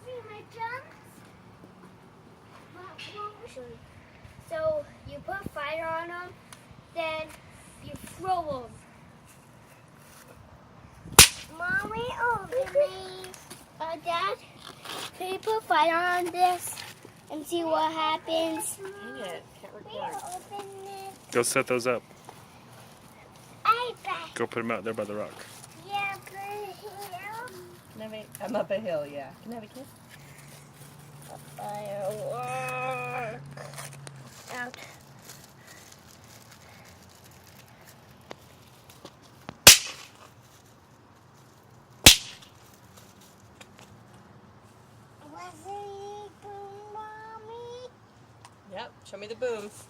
See my drums? So you put fire on them, then you throw them. Mommy, open me. Dad, can you put fire on this and see what happens? Dang it, can't record. Open it. Go set those up. I bet. Go put them out there by the rock. Yeah, put it here. I'm up a hill, yeah. Can I have a kiss? Firework. Out. Was it boom, Mommy? Yep, show me the booms.